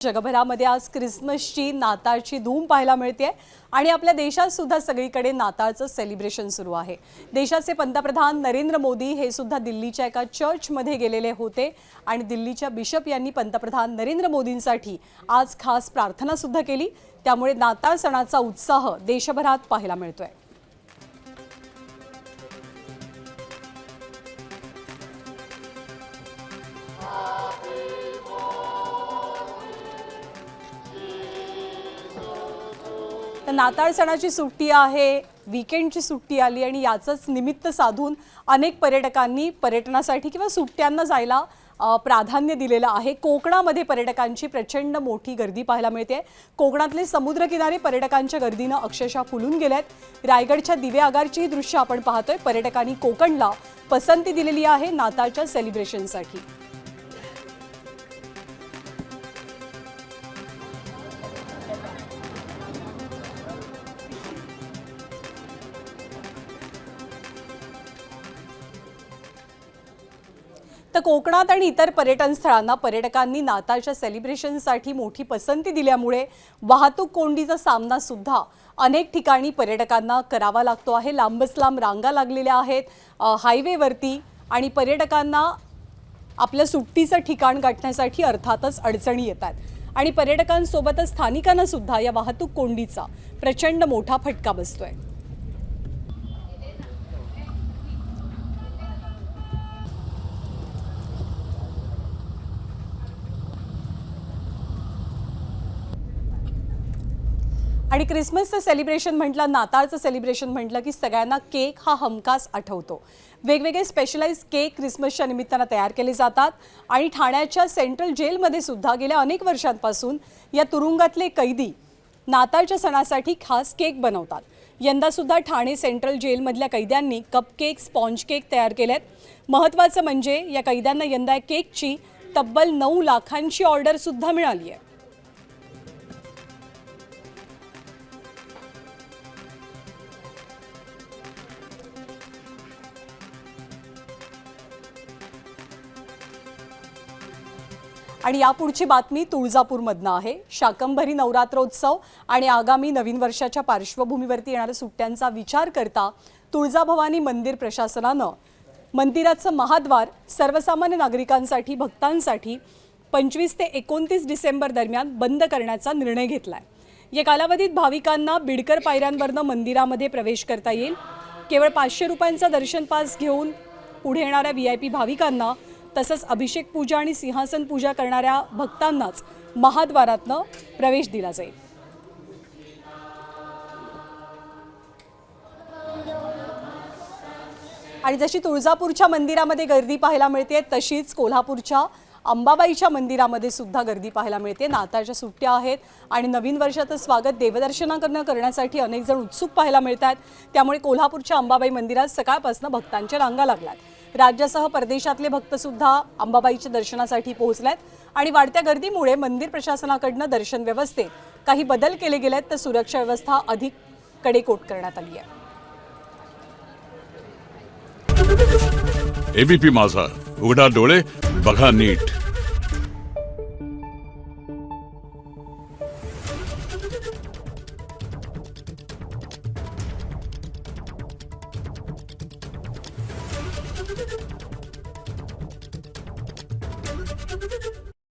जगभरामध्ये आज क्रिसमसची नाताळची धूम पाहायला मिळते आणि आपल्या देशात सुद्धा सगळीकडे नाताळचं सेलिब्रेशन सुरू आहे। देशाचे पंतप्रधान नरेंद्र मोदी हे सुद्धा दिल्लीच्या एका चर्चमध्ये गेलेले होते आणि दिल्लीच्या बिशप यांनी पंतप्रधान नरेंद्र मोदींसाठी आज खास प्रार्थना सुद्धा केली। त्यामुळे नाताळ सणाचा उत्साह देशभरात पाहायला मिळतोय। नाताळ सणाची सुट्टी आहे, वीकेंडची सुट्टी आली आणि याचंच निमित्त साधून अनेक पर्यटकांनी पर्यटनासाठी किंवा सुट्ट्यांना जायला प्राधान्य दिलेलं आहे। कोकणामध्ये पर्यटकांची प्रचंड मोठी गर्दी पाहायला मिळते। कोकणातले समुद्रकिनारे पर्यटकांच्या गर्दीने अक्षरशः फुलून गेलेत। रायगडच्या दिवे आगारची दृश्य आपण पाहतोय। पर्यटकांनी कोकणला पसंती दिलेली आहे नाताळच्या सेलिब्रेशनसाठी। तर कोकणात आणि इतर पर्यटन स्थळांना पर्यटकांनी नाताळच्या सेलिब्रेशनसाठी मोठी पसंती दिल्यामुळे वाहतूक कोंडीचा सामना सुद्धा अनेक ठिकाणी पर्यटकांना करावा लागतो आहे। लांबच लांब रांगा लागलेल्या आहेत हायवेवरती आणि पर्यटकांना आपल्या सुट्टीचं ठिकाण गाठण्यासाठी अर्थातच अडचणी येतात आणि पर्यटकांसोबतच स्थानिकांना सुद्धा या वाहतूक कोंडीचा प्रचंड मोठा फटका बसतोय। आणि क्रिसमसचं सेलिब्रेशन म्हटलं, नाताळचं सेलिब्रेशन म्हटलं की सगळ्यांना केक हा हमखास आठवतो। वेगवेगळे स्पेशलाइज केक क्रिसमसच्या निमित्तानं तयार केले जातात आणि ठाण्याच्या सेंट्रल जेलमध्ये सुद्धा गेल्या अनेक वर्षांपासून या तुरुंगातले कैदी नाताळच्या सणासाठी खास केक बनवतात। यंदा सुद्धा ठाणे सेंट्रल जेलमधल्या कैद्यांनी कपकेक, स्पॉन्ज केक तयार केलेत। महत्त्वाचं म्हणजे या कैद्यांना यंदा केकची तब्बल 9 लाखांची ऑर्डर सुद्धा मिळाली आहे। आणि यापुढची बातमी तुळजापूरमधनं आहे। शाकंभरी नवरात्रोत्सव आणि आगामी नवीन वर्षाच्या पार्श्वभूमीवरती येणाऱ्या सुट्ट्यांचा विचार करता तुळजाभवानी मंदिर प्रशासनानं मंदिराचं महाद्वार सर्वसामान्य नागरिकांसाठी भक्तांसाठी 25 ते 29 डिसेंबर दरम्यान बंद करण्याचा निर्णय घेतलाय। या कालावधीत भाविकांना बिडकर पायऱ्यांवरनं मंदिरामध्ये प्रवेश करता येईल। केवळ 500 रुपयांचा दर्शन पास घेऊन पुढे येणाऱ्या VIP भाविकांना तसंच अभिषेक पूजा आणि सिंहासन पूजा करणाऱ्या भक्तांनाच महाद्वारातनं प्रवेश दिला जाईल। आणि जशी तुळजापूरच्या मंदिरामध्ये गर्दी पाहायला मिळते तशीच कोल्हापूरच्या अंबाबाईच्या मंदिरामध्ये सुद्धा गर्दी पाहायला मिळते। नाताळच्या सुट्ट्या आहेत आणि नवीन वर्षाचं स्वागत देवदर्शनाकडनं करण्यासाठी अनेक जण उत्सुक पाहायला मिळतात। त्यामुळे कोल्हापूरच्या अंबाबाई मंदिरात सकाळपासून भक्तांच्या रांगा लागल्यात। राज्यासह परदेशातले भक्त सुद्धा अंबाबाईच्या दर्शनासाठी पोहोचलेत आणि वाढत्या गर्दीमुळे मंदिर प्रशासनाकडनं दर्शन व्यवस्थेत काही बदल केले गेलेत तर सुरक्षा व्यवस्था अधिक कडेकोट करण्यात आली आहे। एबीपी माझा, उघडा डोळे बघा नीट।